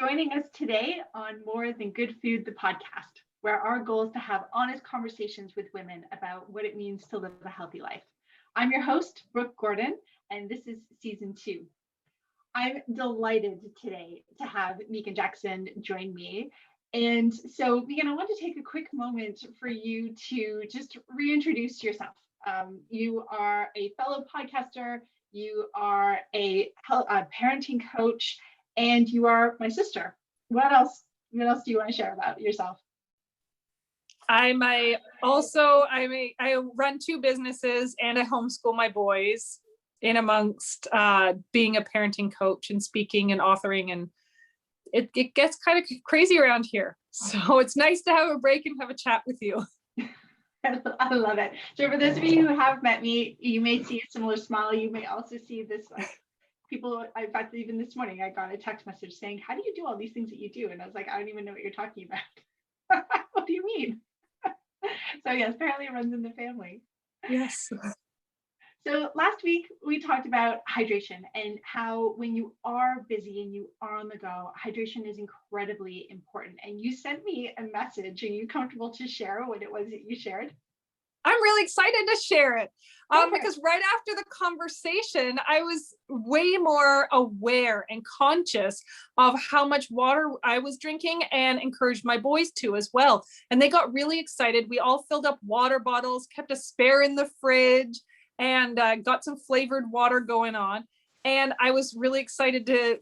joining us today on More Than Good Food, the podcast, where our goal is to have honest conversations with women about what it means to live a healthy life. I'm your host, Brooke Gordon, and this is season 2. I'm delighted today to have Meaghan Jackson join me. And so, Meaghan, I want to take a quick moment for you to just reintroduce yourself. You are a fellow podcaster, you are a parenting coach, and you are my sister. What else do you want to share about yourself? I run 2 businesses and I homeschool my boys in amongst being a parenting coach and speaking and authoring, and it gets kind of crazy around here. So it's nice to have a break and have a chat with you. I love it. So for those of you who have met me, you may see a similar smile. You may also see this people. In fact, even this morning, I got a text message saying, "How do you do all these things that you do?" And I was like, "I don't even know what you're talking about." What do you mean? So yes, apparently it runs in the family. Yes. So last week we talked about hydration and how when you are busy and you are on the go, hydration is incredibly important. And you sent me a message. Are you comfortable to share what it was that you shared? I'm really excited to share it because right after the conversation, I was way more aware and conscious of how much water I was drinking and encouraged my boys to as well. And they got really excited. We all filled up water bottles, kept a spare in the fridge, and got some flavored water going on. And I was really excited to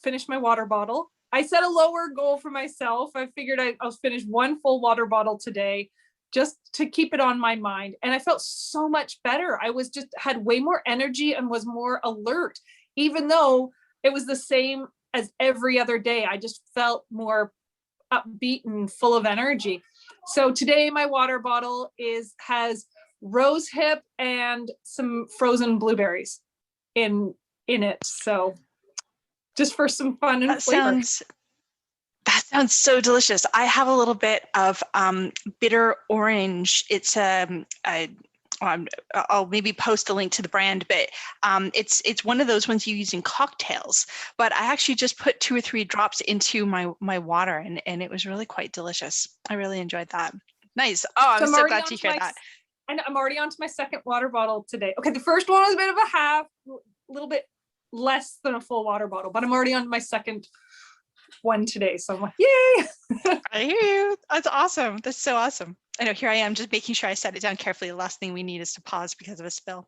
finish my water bottle. I set a lower goal for myself. I figured I'll finish 1 full water bottle today, just to keep it on my mind. And I felt so much better. I was had way more energy and was more alert, even though it was the same as every other day. I just felt more upbeat and full of energy. So today my water bottle has rose hip and some frozen blueberries in it. So just for some fun and flavor. That sounds so delicious. I have a little bit of bitter orange. It's I'll maybe post a link to the brand, but it's one of those ones you use in cocktails. But I actually just put 2 or 3 drops into my water, and it was really quite delicious. I really enjoyed that. Nice. Oh, I'm so glad to hear that. And I'm already on to my second water bottle today. Okay, the first one was a bit of a half, a little bit less than a full water bottle, but I'm already on my second one today. So I'm like, yay. I hear you. That's awesome. That's so awesome. I know, here I am just making sure I set it down carefully. The last thing we need is to pause because of a spill.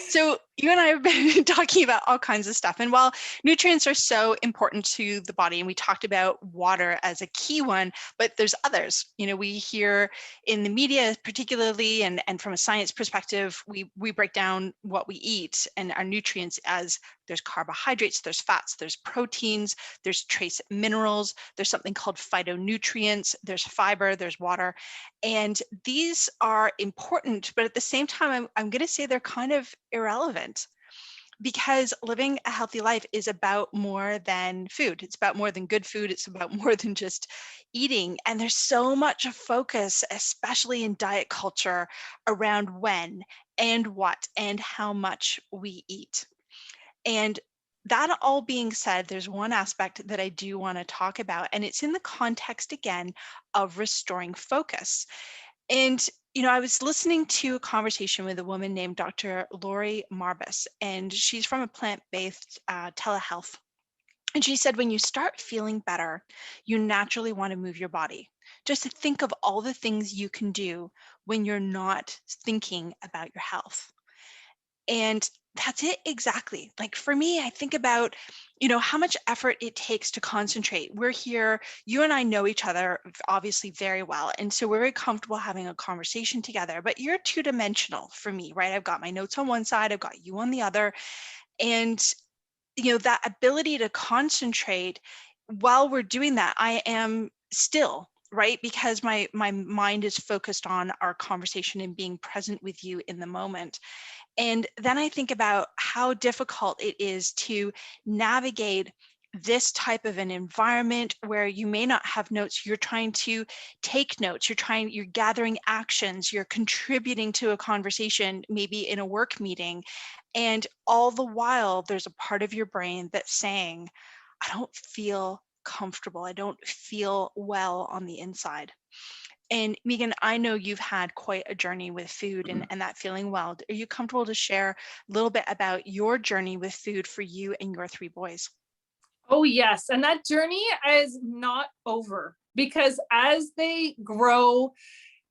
So you and I have been talking about all kinds of stuff. And while nutrients are so important to the body, and we talked about water as a key one, but there's others. You know, we hear in the media particularly, and from a science perspective, we break down what we eat and our nutrients as there's carbohydrates, there's fats, there's proteins, there's trace minerals, there's something called phytonutrients, there's fiber, there's water. And these are important, but at the same time, I'm going to say they're kind of irrelevant, because living a healthy life is about more than food. It's about more than good food. It's about more than just eating. And there's so much focus, especially in diet culture, around when and what and how much we eat. And that all being said, there's one aspect that I do want to talk about, and it's in the context again of restoring focus. And you know, I was listening to a conversation with a woman named Dr. Lori Marbus, and she's from a plant-based telehealth. And she said, when you start feeling better, you naturally want to move your body. Just to think of all the things you can do when you're not thinking about your health. And that's it exactly. Like for me, I think about, you know, how much effort it takes to concentrate. We're here, you and I know each other obviously very well. And so we're very comfortable having a conversation together, but you're 2-dimensional for me, right? I've got my notes on one side, I've got you on the other. And, you know, that ability to concentrate while we're doing that, I am still, right? Because my mind is focused on our conversation and being present with you in the moment. And then I think about how difficult it is to navigate this type of an environment where you may not have notes. You're trying to take notes, you're gathering actions, you're contributing to a conversation, maybe in a work meeting. And all the while, there's a part of your brain that's saying, I don't feel comfortable. I don't feel well on the inside. And Meaghan, I know you've had quite a journey with food and that feeling well. Are you comfortable to share a little bit about your journey with food for you and your 3 boys? Oh, yes. And that journey is not over, because as they grow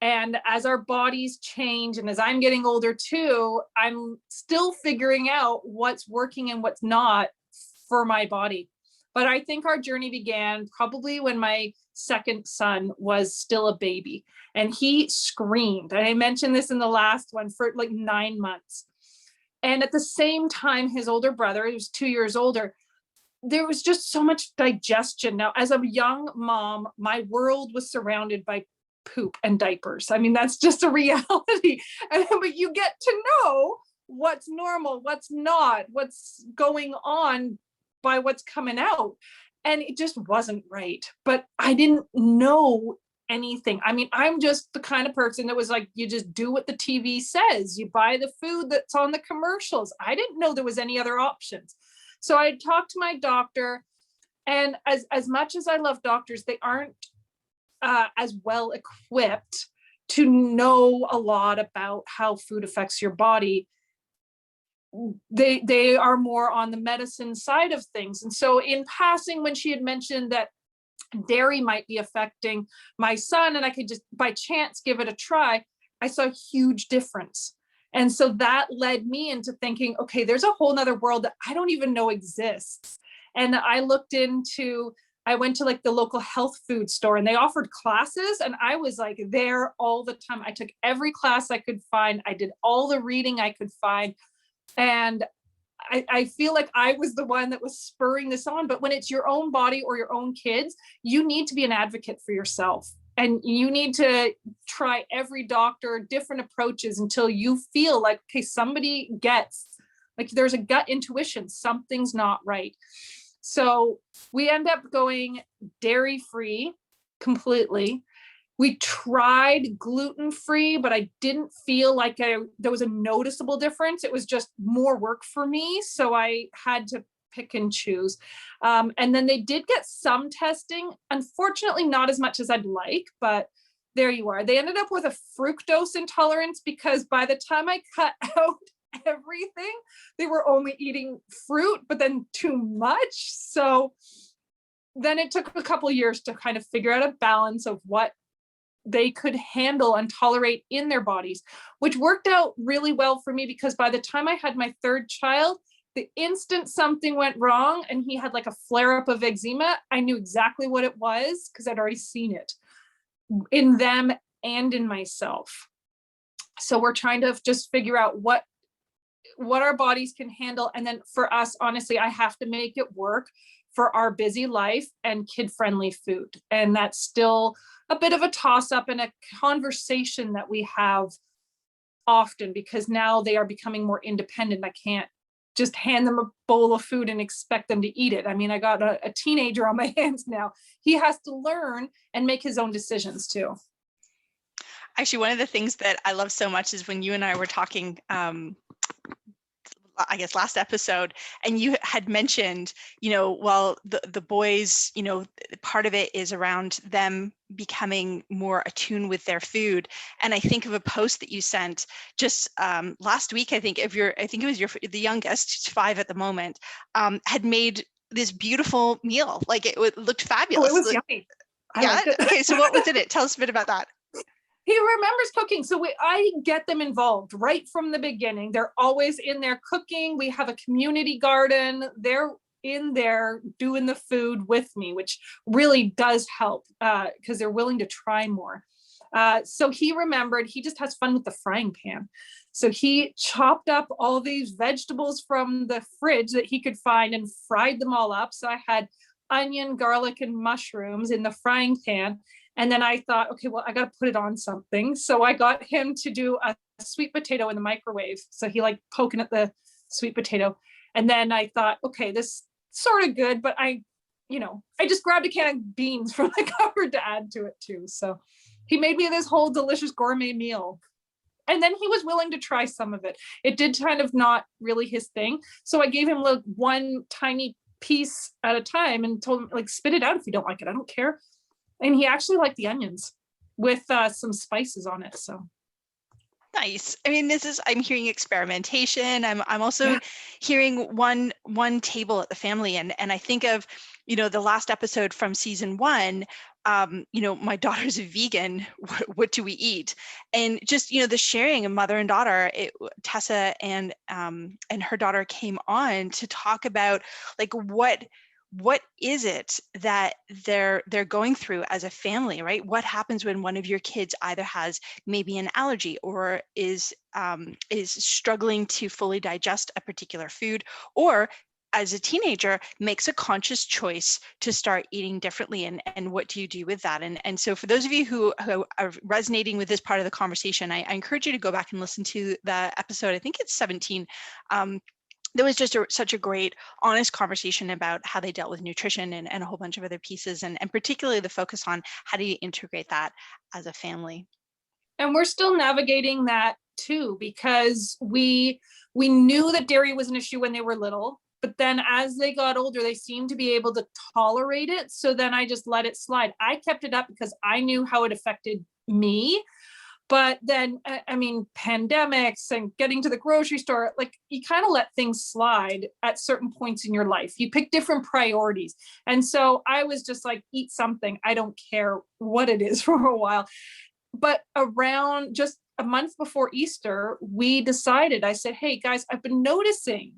and as our bodies change, and as I'm getting older too, I'm still figuring out what's working and what's not for my body. But I think our journey began probably when my second son was still a baby, and he screamed. And I mentioned this in the last one, for like 9 months. And at the same time, his older brother, he was 2 years older, there was just so much digestion. Now, as a young mom, my world was surrounded by poop and diapers. I mean, that's just a reality. But you get to know what's normal, what's not, what's going on by what's coming out. And it just wasn't right. But I didn't know anything. I mean, I'm just the kind of person that was like, you just do what the TV says. You buy the food that's on the commercials. I didn't know there was any other options. So I talked to my doctor, and as much as I love doctors, they aren't as well equipped to know a lot about how food affects your body. They are more on the medicine side of things. And so in passing, when she had mentioned that dairy might be affecting my son and I could just by chance give it a try, I saw a huge difference. And so that led me into thinking, okay, there's a whole nother world that I don't even know exists. And I went to like the local health food store, and they offered classes, and I was like there all the time. I took every class I could find. I did all the reading I could find. And I feel like I was the one that was spurring this on. But when it's your own body or your own kids, you need to be an advocate for yourself. And you need to try every doctor, different approaches, until you feel like, okay, somebody gets, like there's a gut intuition, something's not right. So we end up going dairy-free completely. We tried gluten-free, but I didn't feel like there was a noticeable difference. It was just more work for me. So I had to pick and choose. And then they did get some testing, unfortunately, not as much as I'd like, but there you are. They ended up with a fructose intolerance, because by the time I cut out everything, they were only eating fruit, but then too much. So then it took a couple of years to kind of figure out a balance of what they could handle and tolerate in their bodies, which worked out really well for me, because by the time I had my third child, the instant something went wrong and he had like a flare up of eczema, I knew exactly what it was, because I'd already seen it in them and in myself. So we're trying to just figure out what our bodies can handle. And then for us, honestly, I have to make it work for our busy life and kid-friendly food. And that's still a bit of a toss-up and a conversation that we have often, because now they are becoming more independent. I can't just hand them a bowl of food and expect them to eat it. I mean, I got a teenager on my hands now. He has to learn and make his own decisions too. Actually, one of the things that I love so much is when you and I were talking, I guess last episode, and you had mentioned, well, the boys, part of it is around them becoming more attuned with their food. And I think of a post that you sent just last week. I think it was the youngest, 5 at the moment, had made this beautiful meal. Like it looked fabulous. Oh, it was yummy. Yeah. Okay. So what was in it? Tell us a bit about that. He remembers cooking. So I get them involved right from the beginning. They're always in there cooking. We have a community garden. They're in there doing the food with me, which really does help because they're willing to try more. So he remembered, he just has fun with the frying pan. So he chopped up all these vegetables from the fridge that he could find and fried them all up. So I had onion, garlic, and mushrooms in the frying pan. And then I thought, okay, well, I got to put it on something. So I got him to do a sweet potato in the microwave. So he liked poking at the sweet potato. And then I thought, okay, this sort of good, but I just grabbed a can of beans from the cupboard to add to it too. So he made me this whole delicious gourmet meal. And then he was willing to try some of it. It did kind of not really his thing. So I gave him one tiny piece at a time and told him, like, spit it out if you don't like it. I don't care. And he actually liked the onions with some spices on it. So Nice. I mean, I'm hearing experimentation. I'm also hearing one table at the family, and I think of, the last episode from season 1. My daughter's a vegan. What do we eat? And just, the sharing of mother and daughter. Tessa and her daughter came on to talk about, like, what is it that they're going through as a family, right? What happens when one of your kids either has maybe an allergy or is struggling to fully digest a particular food, or as a teenager makes a conscious choice to start eating differently, and what do you do with that? And so for those of you who are resonating with this part of the conversation, I encourage you to go back and listen to the episode. I think it's 17. There was just such a great, honest conversation about how they dealt with nutrition and a whole bunch of other pieces, and particularly the focus on how do you integrate that as a family. And we're still navigating that too, because we knew that dairy was an issue when they were little, but then as they got older, they seemed to be able to tolerate it. So then I just let it slide. I kept it up because I knew how it affected me. But then, I mean, pandemics and getting to the grocery store, like, you kind of let things slide at certain points in your life. You pick different priorities. And so I was just like, eat something. I don't care what it is for a while. But around just a month before Easter, we decided, I said, hey guys, I've been noticing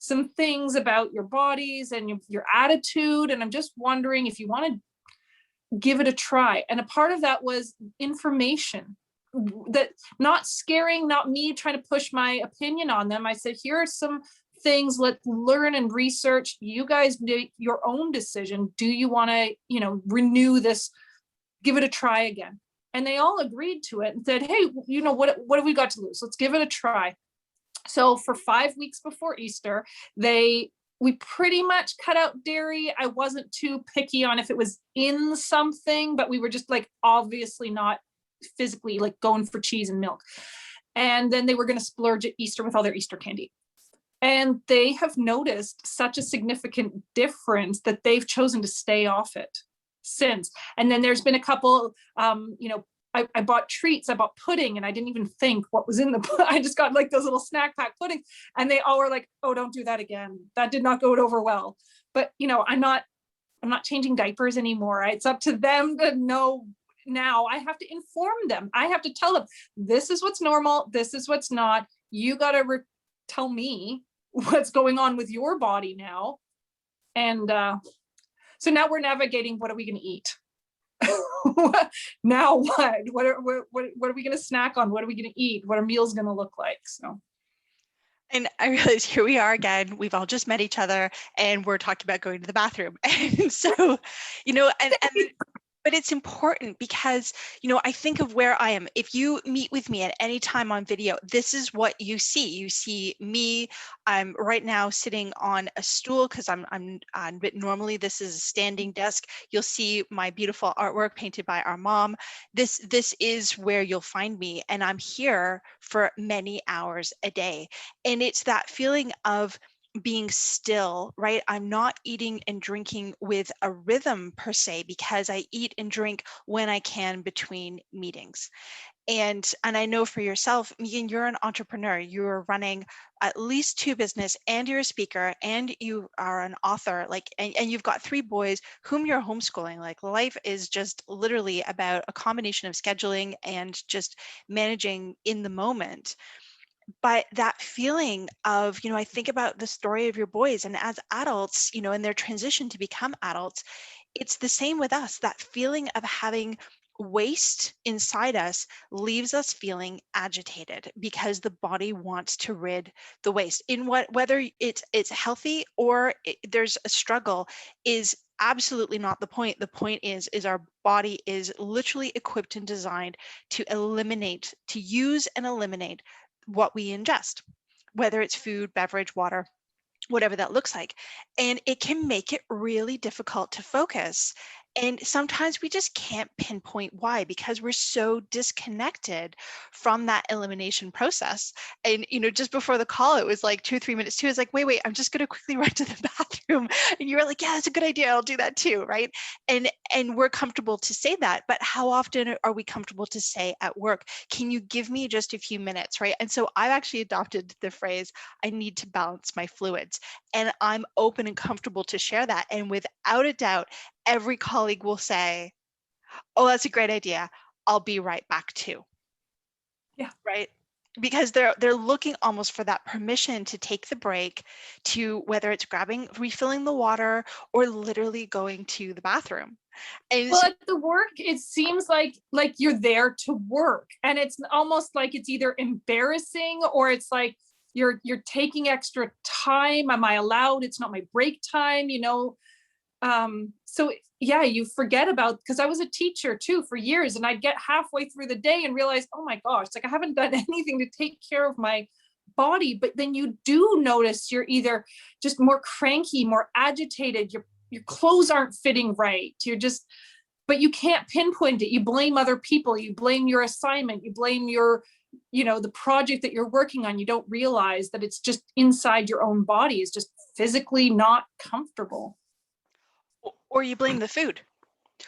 some things about your bodies and your attitude. And I'm just wondering if you want to give it a try. And a part of that was information. That, not scaring, not me trying to push my opinion on them. I said, here are some things, let's learn and research. You guys make your own decision. Do you want to, renew this, give it a try again? And they all agreed to it and said, hey, what have we got to lose? Let's give it a try. So for 5 weeks before Easter, we pretty much cut out dairy. I wasn't too picky on if it was in something, but we were just like, obviously not physically, like, going for cheese and milk. And then they were going to splurge at Easter with all their Easter candy. And they have noticed such a significant difference that they've chosen to stay off it since. And then there's been a couple, I bought treats, I bought pudding, and I didn't even think what was in the, I just got like those little snack pack puddings, and they all were like, oh, don't do that again. That did not go over well. But, I'm not changing diapers anymore. It's up to them to know. Now I have to inform them. I have to tell them, this is what's normal. This is what's not. You got to tell me what's going on with your body now. And so now we're navigating, what are we going to eat? Now what? What are we going to snack on? What are we going to eat? What are meals going to look like? So. And I realize here we are again, we've all just met each other and we're talking about going to the bathroom. And so, but it's important because, I think of where I am. If you meet with me at any time on video, this is what you see. You see me. I'm right now sitting on a stool because but normally this is a standing desk. You'll see my beautiful artwork painted by our mom. This is where you'll find me, and I'm here for many hours a day. And it's that feeling of being still, right? I'm not eating and drinking with a rhythm per se, because I eat and drink when I can between meetings. And I know for yourself, Meaghan, you're an entrepreneur. You're running at least 2 business, and you're a speaker, and you are an author, and you've got 3 boys whom you're homeschooling. Like, life is just literally about a combination of scheduling and just managing in the moment. But that feeling of, I think about the story of your boys, and as adults, in their transition to become adults, it's the same with us. That feeling of having waste inside us leaves us feeling agitated because the body wants to rid the waste. Whether it's healthy or there's a struggle is absolutely not the point. The point is our body is literally equipped and designed to use and eliminate what we ingest, whether it's food, beverage, water, whatever that looks like. And it can make it really difficult to focus. And sometimes we just can't pinpoint why, because we're so disconnected from that elimination process. And, just before the call, it was like 2 or 3 minutes too. It's like, wait, I'm just going to quickly run to the bathroom. And you were like, yeah, that's a good idea. I'll do that too. Right. And we're comfortable to say that, but how often are we comfortable to say at work, can you give me just a few minutes? Right. And so I've actually adopted the phrase, I need to balance my fluids. And I'm open and comfortable to share that. And without a doubt, every colleague will say, oh, that's a great idea. I'll be right back too. Yeah. Right. Because they're looking almost for that permission to take the break, to whether it's refilling the water, or literally going to the bathroom. And Well, at the work, it seems like you're there to work, and it's almost like it's either embarrassing or it's like you're taking extra time. Am I allowed? It's not my break time, so yeah, you forget about, because I was a teacher too for years, and I'd get halfway through the day and realize, oh my gosh, like I haven't done anything to take care of my body. But then you do notice you're either just more cranky, more agitated, your clothes aren't fitting right, but you can't pinpoint it. You blame other people, you blame your assignment, you blame the project that you're working on. You don't realize that it's just inside your own body is just physically not comfortable. or you blame the food.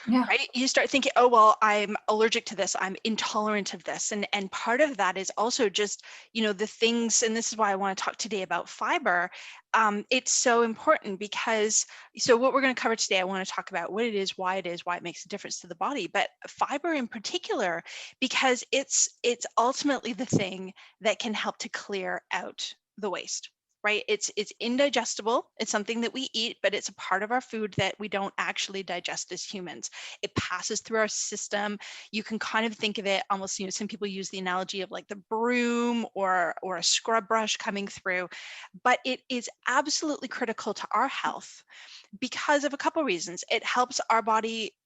Yeah. Right? You start thinking, oh, well, I'm allergic to this, I'm intolerant of this. And part of that is also just, the things, and this is why I want to talk today about fiber. It's so important because, so what we're going to cover today, I want to talk about what it is, why it makes a difference to the body, but fiber in particular, because it's ultimately the thing that can help to clear out the waste. Right? It's indigestible. It's something that we eat, but it's a part of our food that we don't actually digest as humans. It passes through our system. You can kind of think of it almost, some people use the analogy of like the broom or a scrub brush coming through, but it is absolutely critical to our health because of a couple reasons. It helps our body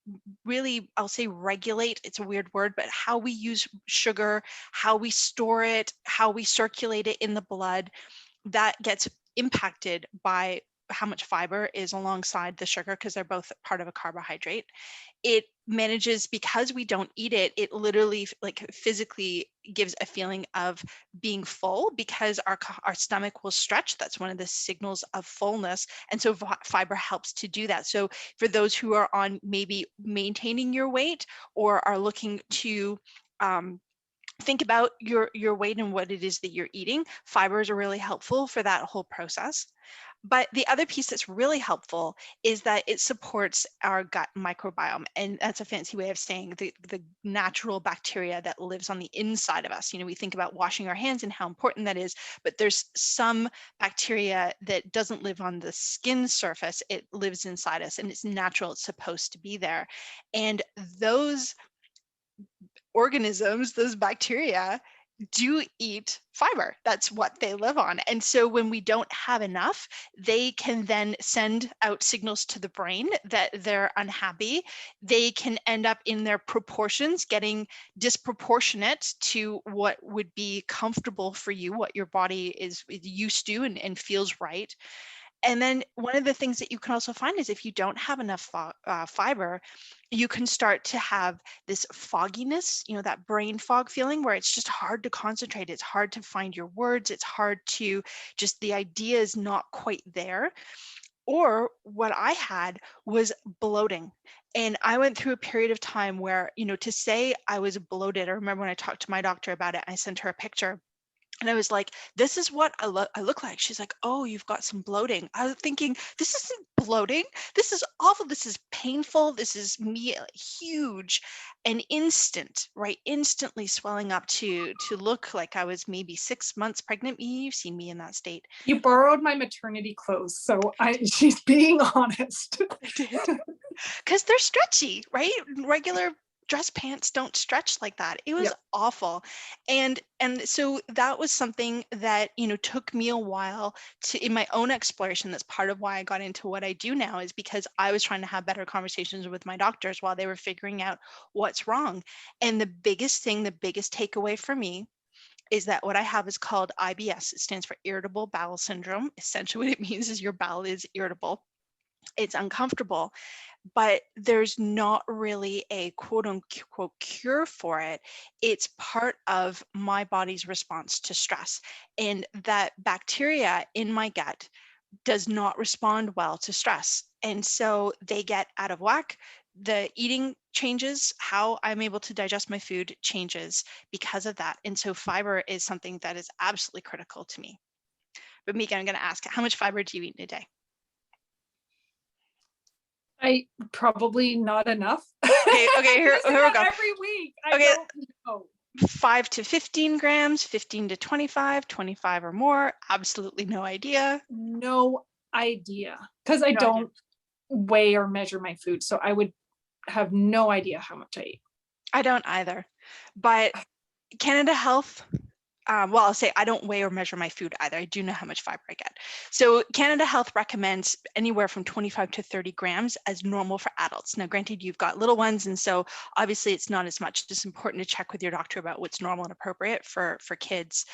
really, I'll say regulate, it's a weird word, but how we use sugar, how we store it, how we circulate it in the blood, that gets impacted by how much fiber is alongside the sugar, because they're both part of a carbohydrate. It manages, because we don't eat it, it literally like physically gives a feeling of being full, because our stomach will stretch. That's one of the signals of fullness. And so fiber helps to do that. So for those who are on maybe maintaining your weight or are looking to think about your weight and what it is that you're eating, fibers are really helpful for that whole process. But the other piece that's really helpful is that it supports our gut microbiome. And that's a fancy way of saying the natural bacteria that lives on the inside of us. We think about washing our hands and how important that is, but there's some bacteria that doesn't live on the skin surface. It lives inside us, and it's natural. It's supposed to be there. And those organisms, those bacteria, do eat fiber. That's what they live on. And so when we don't have enough, they can then send out signals to the brain that they're unhappy. They can end up in their proportions getting disproportionate to what would be comfortable for you, what your body is used to and feels right. And then one of the things that you can also find is if you don't have enough fiber, you can start to have this fogginess, that brain fog feeling where it's just hard to concentrate. It's hard to find your words. It's hard to just, the idea is not quite there. Or what I had was bloating. And I went through a period of time where, to say I was bloated, I remember when I talked to my doctor about it, I sent her a picture. And I was like, this is what I look like. She's like, oh, you've got some bloating. I was thinking, this isn't bloating. This is awful. This is painful. This is me, huge and instant, right? Instantly swelling up to look like I was maybe 6 months pregnant. You've seen me in that state. You borrowed my maternity clothes, so she's being honest. I did. Because they're stretchy, right? Regular dress pants don't stretch like that. It was awful. And so that was something that, took me a while to, in my own exploration. That's part of why I got into what I do now, is because I was trying to have better conversations with my doctors while they were figuring out what's wrong. And the biggest takeaway for me is that what I have is called IBS. It stands for irritable bowel syndrome. Essentially what it means is your bowel is irritable. It's uncomfortable. but there's not really a quote unquote cure for it. It's part of my body's response to stress. And that bacteria in my gut does not respond well to stress. And so they get out of whack. The eating changes, how I'm able to digest my food changes because of that. And so fiber is something that is absolutely critical to me. But Meaghan, I'm going to ask, how much fiber do you eat in a day? I probably not enough. Okay, here we go. Every week. I don't know. 5 to 15 grams, 15 to 25, 25 or more. Absolutely no idea. No idea. Because I don't weigh or measure my food. So I would have no idea how much I eat. I don't either. But Canada Health, well, I'll say I don't weigh or measure my food either. I do know how much fiber I get. So Canada Health recommends anywhere from 25 to 30 grams as normal for adults. Now, granted, you've got little ones, and so obviously it's not as much. It's important to check with your doctor about what's normal and appropriate for kids.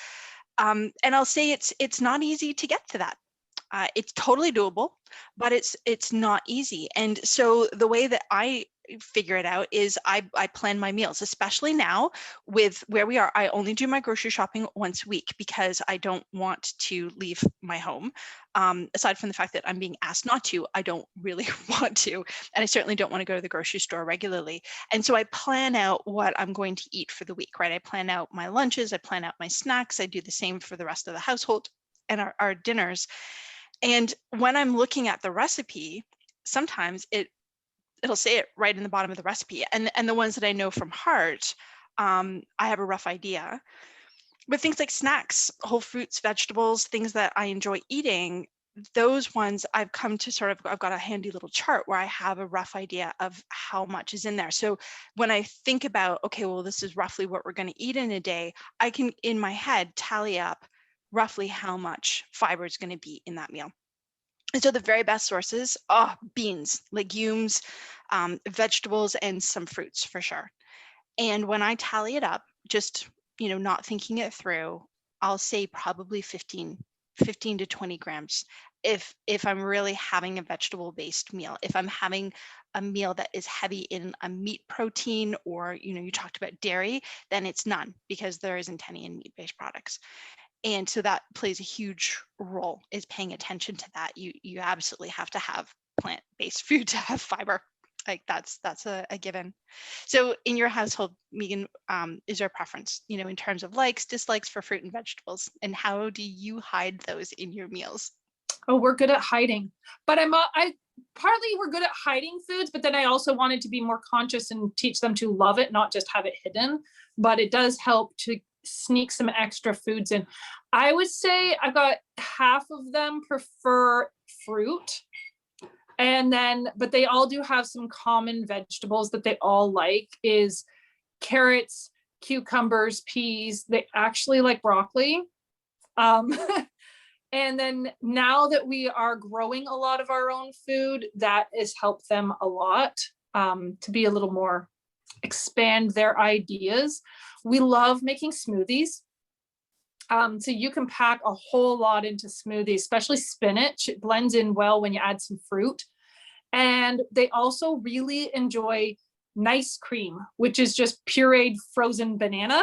And I'll say it's not easy to get to that. It's totally doable, but it's not easy. And so the way that I figure it out is I plan my meals, especially now with where we are. I only do my grocery shopping once a week because I don't want to leave my home. Aside from the fact that I'm being asked not to, I don't really want to. And I certainly don't want to go to the grocery store regularly. And so I plan out what I'm going to eat for the week, right? I plan out my lunches, I plan out my snacks. I do the same for the rest of the household and our dinners. And when I'm looking at the recipe, sometimes it'll say it right in the bottom of the recipe. And the ones that I know from heart, I have a rough idea. But things like snacks, whole fruits, vegetables, things that I enjoy eating, those ones I've come to I've got a handy little chart where I have a rough idea of how much is in there. So when I think about, okay, well, this is roughly what we're going to eat in a day, I can, in my head, tally up roughly how much fiber is going to be in that meal. And so the very best sources are beans, legumes, vegetables, and some fruits for sure. And when I tally it up, just, not thinking it through, I'll say probably 15 to 20 grams. If I'm really having a vegetable-based meal, if I'm having a meal that is heavy in a meat protein, or, you talked about dairy, then it's none, because there isn't any in meat-based products. And so that plays a huge role, is paying attention to that. You absolutely have to have plant-based food to have fiber. Like that's a given. So in your household, Meaghan, is there a preference, in terms of likes, dislikes for fruit and vegetables? And how do you hide those in your meals? Oh, we're good at hiding. But partly we're good at hiding foods, but then I also wanted to be more conscious and teach them to love it, not just have it hidden. But it does help to sneak some extra foods in. I would say I've got half of them prefer fruit, but they all do have some common vegetables that they all like, is carrots, cucumbers, peas. They actually like broccoli. And then now that we are growing a lot of our own food, that has helped them a lot, to be a little more, expand their ideas. We love making smoothies. So you can pack a whole lot into smoothies, especially spinach. It blends in well when you add some fruit. And they also really enjoy nice cream, which is just pureed frozen banana.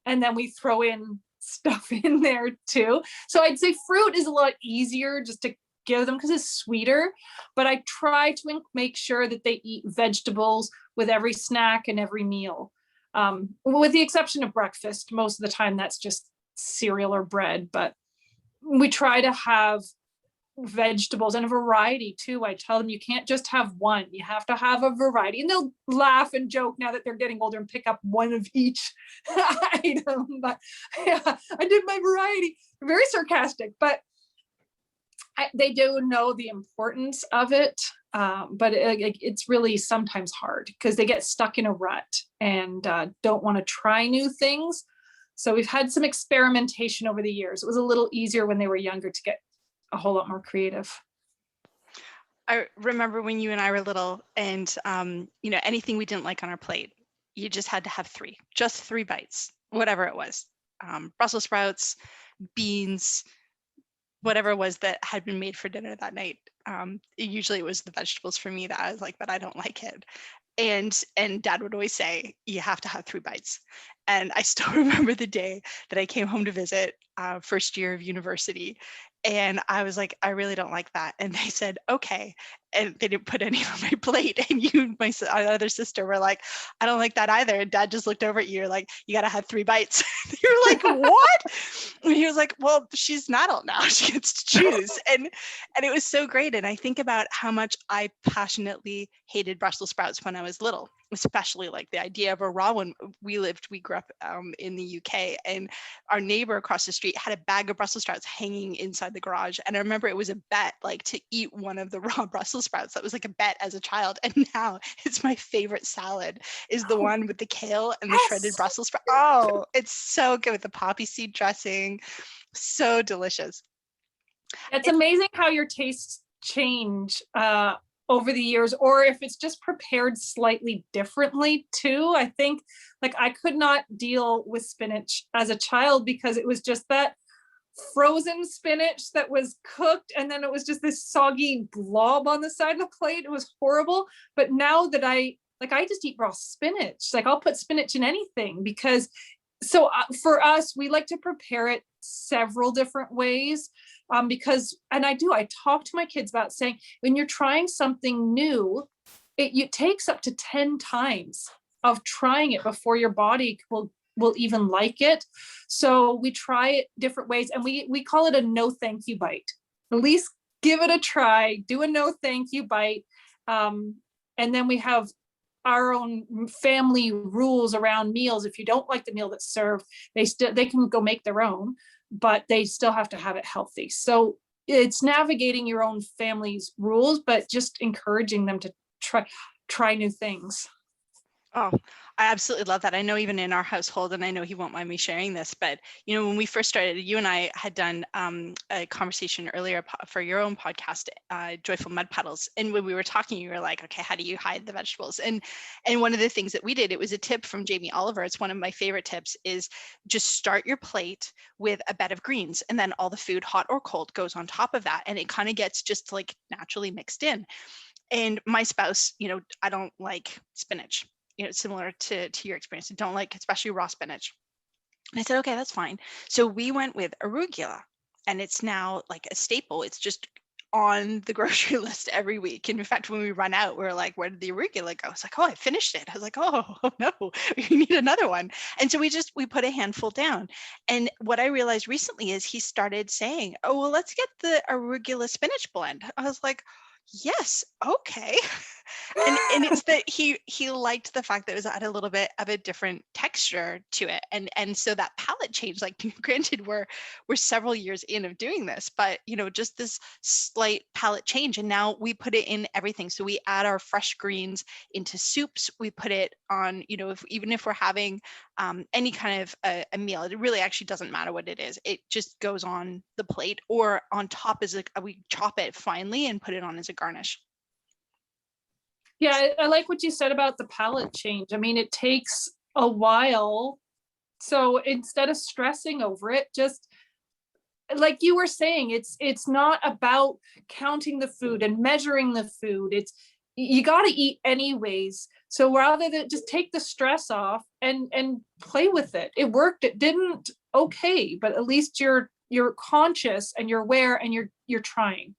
And then we throw in stuff in there too. So I'd say fruit is a lot easier just to give them because it's sweeter, but I try to make sure that they eat vegetables with every snack and every meal. With the exception of breakfast, most of the time that's just cereal or bread, but we try to have vegetables and a variety too. I tell them you can't just have one, you have to have a variety, and they'll laugh and joke now that they're getting older and pick up one of each item. But yeah, I did my variety. Very sarcastic, but they do know the importance of it. But it's really sometimes hard because they get stuck in a rut and don't want to try new things. So we've had some experimentation over the years. It was a little easier when they were younger to get a whole lot more creative. I remember when you and I were little, and anything we didn't like on our plate, you just had to have just three bites, whatever it was. Brussels sprouts, beans, whatever it was that had been made for dinner that night. Usually it was the vegetables for me that I was like, but I don't like it. And Dad would always say, you have to have 3 bites. And I still remember the day that I came home to visit, first year of university. And I was like, I really don't like that. And they said, okay. And they didn't put any on my plate. And my other sister were like, I don't like that either. And Dad just looked over at you. You're like, you got to have 3 bites. You're like, what? And he was like, well, she's an adult now. She gets to choose. And it was so great. And I think about how much I passionately hated Brussels sprouts when I was little, especially like the idea of a raw one. We grew up in the UK, and our neighbor across the street had a bag of Brussels sprouts hanging inside the garage. And I remember it was a bet, like, to eat one of the raw Brussels sprouts. That was like a bet as a child. And now it's my favorite salad, is the one with the kale and the shredded Brussels sprout. Oh, it's so good with the poppy seed dressing. So delicious. It's amazing how your tastes change over the years, or if it's just prepared slightly differently too. I think, like, I could not deal with spinach as a child because it was just that frozen spinach that was cooked, and then it was just this soggy blob on the side of the plate. It was horrible. But now that I just eat raw spinach. Like, I'll put spinach in anything because for us, we like to prepare it several different ways. Because, and I talk to my kids about saying, when you're trying something new, it takes up to 10 times of trying it before your body will even like it. So we try it different ways, and we call it a no thank you bite. At least give it a try, do a no thank you bite. And then we have our own family rules around meals. If you don't like the meal that's served, they can go make their own, but they still have to have it healthy. So it's navigating your own family's rules, but just encouraging them to try new things. Oh, I absolutely love that. I know even in our household, and I know he won't mind me sharing this, but when we first started, you and I had done a conversation earlier for your own podcast, Joyful Mud Puddles. And when we were talking, you were like, okay, how do you hide the vegetables? And one of the things that we did, it was a tip from Jamie Oliver. It's one of my favorite tips, is just start your plate with a bed of greens, and then all the food, hot or cold, goes on top of that. And it kind of gets just like naturally mixed in. And my spouse, I don't like spinach. Similar to your experience. I don't like, especially raw spinach. And I said, okay, that's fine. So we went with arugula, and it's now like a staple. It's just on the grocery list every week. And in fact, when we run out, we're like, where did the arugula go? It's like, oh, I finished it. I was like, oh no, we need another one. And so we put a handful down. And what I realized recently is he started saying, oh, well, let's get the arugula spinach blend. I was like, yes, okay. And it's that he liked the fact that it was had a little bit of a different texture to it, and so that palate change, like, granted we're several years in of doing this, but just this slight palate change, and now we put it in everything. So we add our fresh greens into soups. We put it on, even if we're having any kind of a meal, it really actually doesn't matter what it is. It just goes on the plate, or on top as we chop it finely and put it on as a garnish. Yeah, I like what you said about the palate change. I mean, it takes a while. So instead of stressing over it, just like you were saying, it's not about counting the food and measuring the food. You got to eat anyways. So rather than just take the stress off and play with it. It worked. It didn't. Okay, but at least you're conscious and you're aware and you're trying.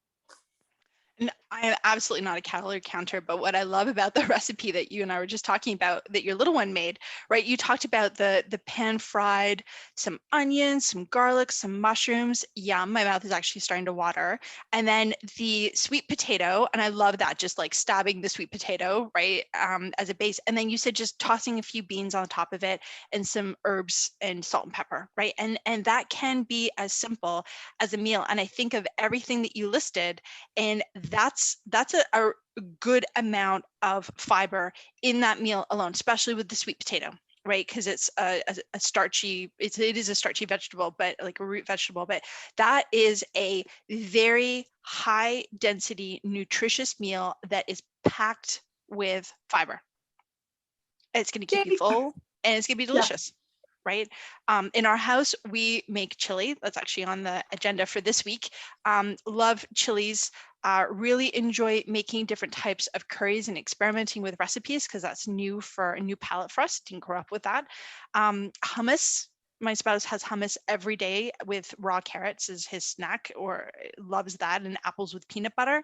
And I am absolutely not a calorie counter, but what I love about the recipe that you and I were just talking about, that your little one made, right? You talked about the pan fried, some onions, some garlic, some mushrooms. Yum, my mouth is actually starting to water. And then the sweet potato, and I love that, just like stabbing the sweet potato, right, as a base. And then you said just tossing a few beans on top of it and some herbs and salt and pepper, right? And that can be as simple as a meal. And I think of everything that you listed, and that's a good amount of fiber in that meal alone, especially with the sweet potato, right? Because it's a starchy, it is a starchy vegetable, but like a root vegetable, but that is a very high density, nutritious meal that is packed with fiber. It's going to keep you full, and it's going to be delicious. right? In our house, we make chili. That's actually on the agenda for this week. Love chilies. Really enjoy making different types of curries and experimenting with recipes because that's a new palette for us. Didn't grow up with that. Hummus. My spouse has hummus every day with raw carrots as his snack, or loves that, and apples with peanut butter.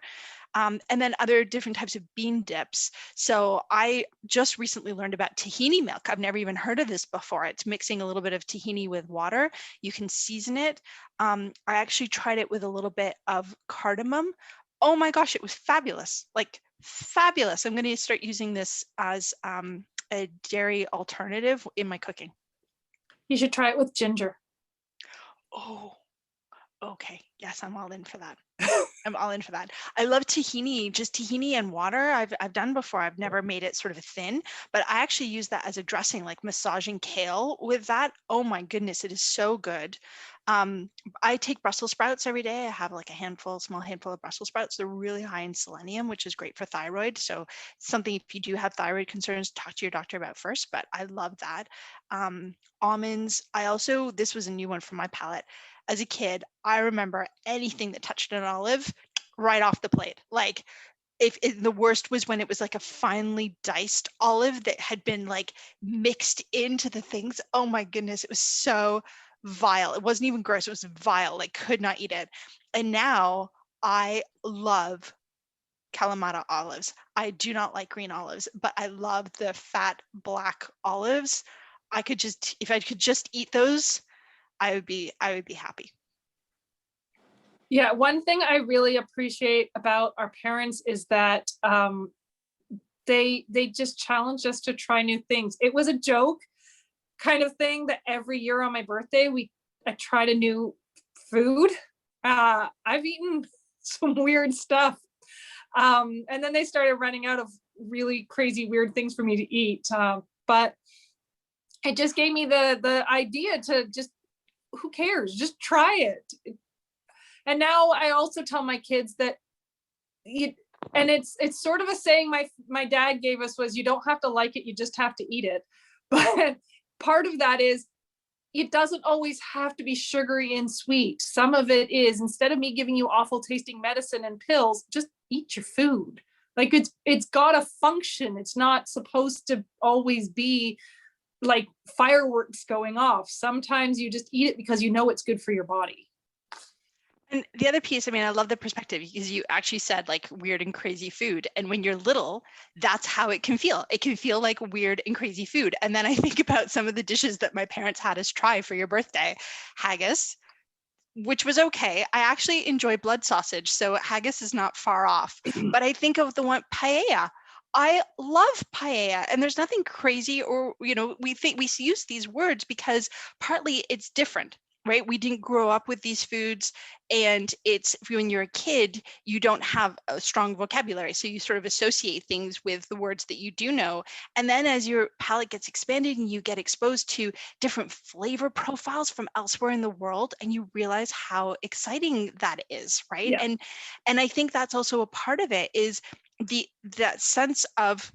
And then other different types of bean dips. So I just recently learned about tahini milk. I've never even heard of this before. It's mixing a little bit of tahini with water. You can season it. I actually tried it with a little bit of cardamom. Oh my gosh, it was fabulous. Like fabulous. I'm going to start using this as a dairy alternative in my cooking. You should try it with ginger. Oh, okay. Yes, I'm all in for that. I'm all in for that. I love tahini, just tahini and water. I've done before. I've never made it sort of thin, but I actually use that as a dressing, like massaging kale with that. Oh my goodness, it is so good. I take Brussels sprouts every day. I have like small handful of Brussels sprouts. They're really high in selenium, which is great for thyroid. So it's something, if you do have thyroid concerns, talk to your doctor about first, but I love that. Almonds. This was a new one for my palate. As a kid, I remember anything that touched an olive right off the plate. Like the worst was when it was like a finely diced olive that had been like mixed into the things. Oh my goodness, it was so vile. It wasn't even gross, it was vile. Like could not eat it. And now I love Kalamata olives. I do not like green olives, but I love the fat black olives. If I could just eat those, I would be happy. Yeah, one thing I really appreciate about our parents is that they just challenged us to try new things. It was a joke kind of thing that every year on my birthday I tried a new food. I've eaten some weird stuff, and then they started running out of really crazy weird things for me to eat. But it just gave me the idea to just, who cares? Just try it. And now I also tell my kids that and it's sort of a saying my dad gave us was, you don't have to like it, you just have to eat it. But part of that is, it doesn't always have to be sugary and sweet. Some of it is, instead of me giving you awful tasting medicine and pills, just eat your food. Like it's got a function. It's not supposed to always be like fireworks going off. Sometimes you just eat it because you know it's good for your body. And the other piece, I mean, I love the perspective because you actually said like weird and crazy food. And when you're little, that's how it can feel. It can feel like weird and crazy food. And then I think about some of the dishes that my parents had us try for your birthday. Haggis, which was okay. I actually enjoy blood sausage, so haggis is not far off. But I think of the one paella. I love paella, and there's nothing crazy, or we use these words because partly it's different, right? We didn't grow up with these foods, and it's when you're a kid, you don't have a strong vocabulary, so you sort of associate things with the words that you do know. And then as your palate gets expanded and you get exposed to different flavor profiles from elsewhere in the world, and you realize how exciting that is, right? Yeah. And I think that's also a part of it, is that sense of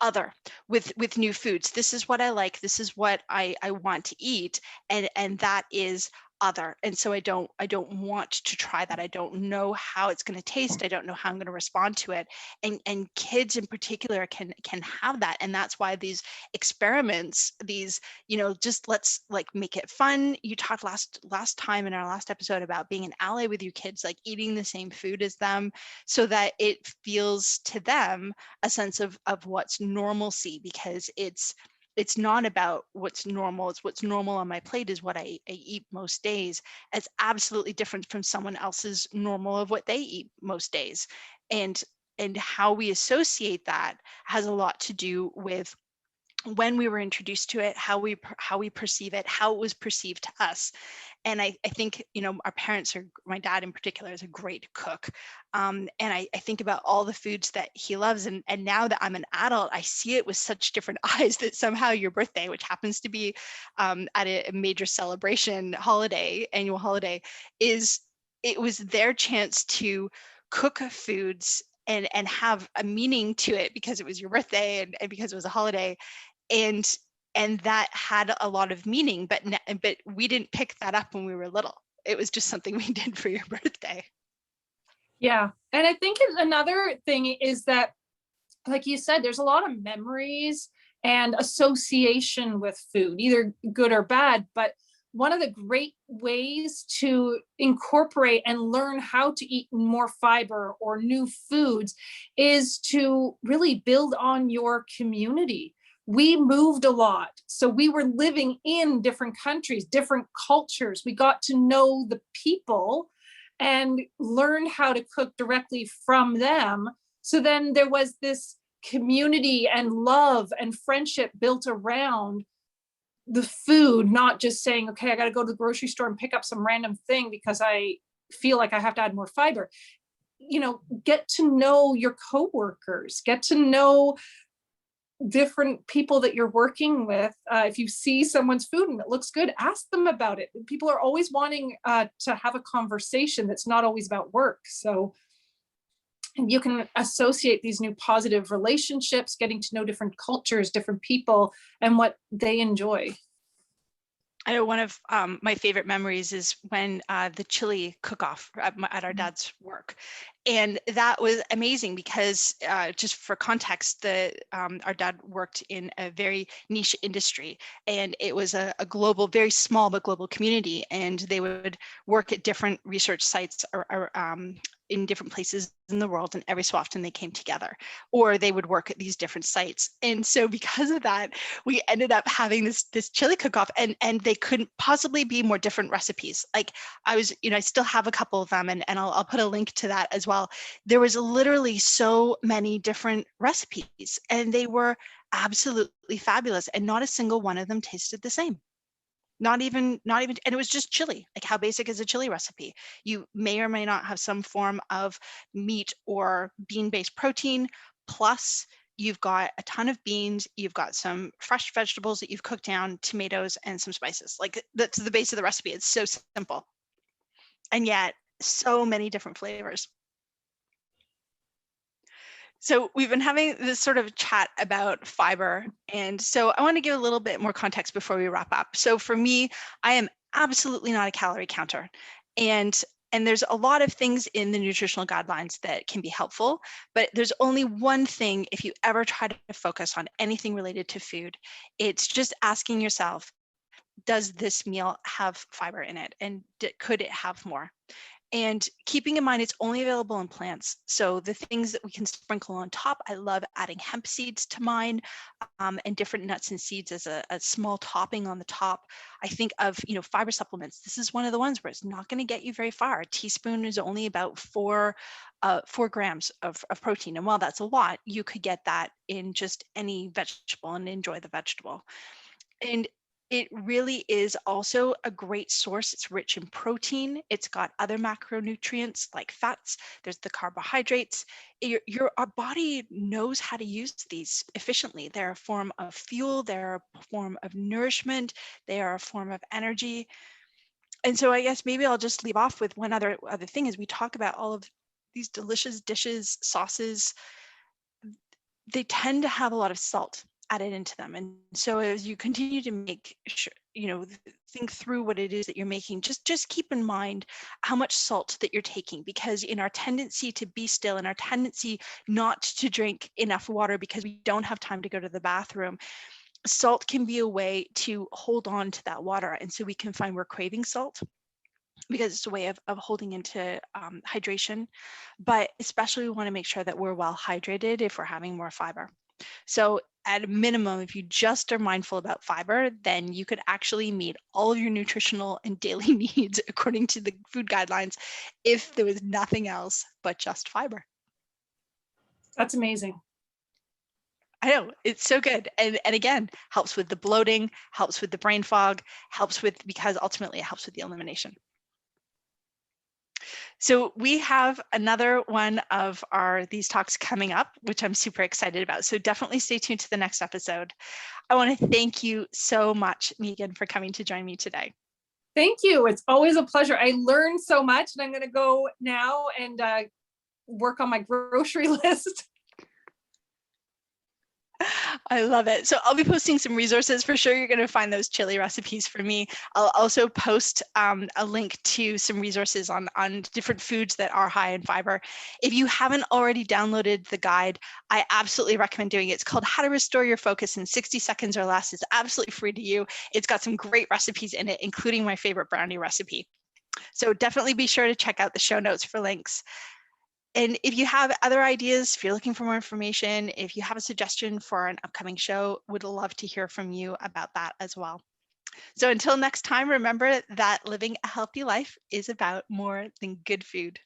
other with new foods. This is what I like, this is what I want to eat, and that is other. And so I don't want to try that. I don't know how it's going to taste. I don't know how I'm going to respond to it. And kids in particular can have that. And that's why these experiments, these, just let's like make it fun. You talked last time in our last episode about being an ally with your kids, like eating the same food as them so that it feels to them a sense of what's normalcy, because it's not about what's normal. It's what's normal on my plate is what I eat most days. It's absolutely different from someone else's normal of what they eat most days. And how we associate that has a lot to do with when we were introduced to it, how we perceive it, how it was perceived to us. And I think, our parents, my dad in particular, is a great cook. And I think about all the foods that he loves. And now that I'm an adult, I see it with such different eyes, that somehow your birthday, which happens to be at a major celebration annual holiday, it was their chance to cook foods and have a meaning to it because it was your birthday and because it was a holiday, and And that had a lot of meaning, but we didn't pick that up when we were little. It was just something we did for your birthday. Yeah. And I think another thing is that, like you said, there's a lot of memories and association with food, either good or bad. But one of the great ways to incorporate and learn how to eat more fiber or new foods is to really build on your community. We moved a lot. So we were living in different countries, different cultures. We got to know the people and learn how to cook directly from them. So then there was this community and love and friendship built around the food, not just saying, okay, I got to go to the grocery store and pick up some random thing because I feel like I have to add more fiber. Get to know your coworkers, get to know different people that you're working with. If you see someone's food and it looks good, ask them about it. People are always wanting to have a conversation that's not always about work. So you can associate these new positive relationships, getting to know different cultures, different people, and what they enjoy. I know one of my favorite memories is when the chili cook-off at our dad's work. And that was amazing because just for context, our dad worked in a very niche industry, and it was a global, very small but global community. And they would work at different research sites or in different places in the world, and every so often they came together, or they would work at these different sites. And so because of that, we ended up having this chili cook-off, and they couldn't possibly be more different recipes. Like I still have a couple of them, and I'll put a link to that as well. There was literally so many different recipes, and they were absolutely fabulous, and not a single one of them tasted the same. Not even, and it was just chili. Like, how basic is a chili recipe? You may or may not have some form of meat or bean-based protein, plus you've got a ton of beans, you've got some fresh vegetables that you've cooked down, tomatoes, and some spices. Like, that's the base of the recipe. It's so simple. And yet, so many different flavors. So we've been having this sort of chat about fiber. And so I want to give a little bit more context before we wrap up. So for me, I am absolutely not a calorie counter. And there's a lot of things in the nutritional guidelines that can be helpful, but there's only one thing if you ever try to focus on anything related to food. It's just asking yourself, does this meal have fiber in it? And could it have more? And keeping in mind, it's only available in plants. So the things that we can sprinkle on top, I love adding hemp seeds to mine, and different nuts and seeds as a small topping on the top. I think of, fiber supplements. This is one of the ones where it's not going to get you very far. A teaspoon is only about 4 grams of protein. And while that's a lot, you could get that in just any vegetable and enjoy the vegetable. And it really is also a great source. It's rich in protein. It's got other macronutrients like fats. There's the carbohydrates. Our body knows how to use these efficiently. They're a form of fuel. They're a form of nourishment. They are a form of energy. And so I guess maybe I'll just leave off with one other thing. As we talk about all of these delicious dishes, sauces, they tend to have a lot of salt added into them. And so as you continue to make sure, think through what it is that you're making, just keep in mind how much salt that you're taking, because in our tendency to be still and our tendency not to drink enough water because we don't have time to go to the bathroom, salt can be a way to hold on to that water. And so we can find we're craving salt because it's a way of holding into hydration, but especially we want to make sure that we're well hydrated if we're having more fiber. So at a minimum, if you just are mindful about fiber, then you could actually meet all of your nutritional and daily needs according to the food guidelines if there was nothing else but just fiber. That's amazing. I know, it's so good. And again, helps with the bloating, helps with the brain fog, because ultimately it helps with the elimination. So we have another one of these talks coming up, which I'm super excited about. So definitely stay tuned to the next episode. I want to thank you so much, Meaghan, for coming to join me today. Thank you. It's always a pleasure. I learned so much, and I'm going to go now and work on my grocery list. I love it. So I'll be posting some resources. For sure, you're going to find those chili recipes for me. I'll also post a link to some resources on different foods that are high in fiber. If you haven't already downloaded the guide, I absolutely recommend doing it. It's called How to Restore Your Focus in 60 Seconds or Less. It's absolutely free to you. It's got some great recipes in it, including my favorite brownie recipe. So definitely be sure to check out the show notes for links. And if you have other ideas, if you're looking for more information, if you have a suggestion for an upcoming show, would love to hear from you about that as well. So until next time, remember that living a healthy life is about more than good food.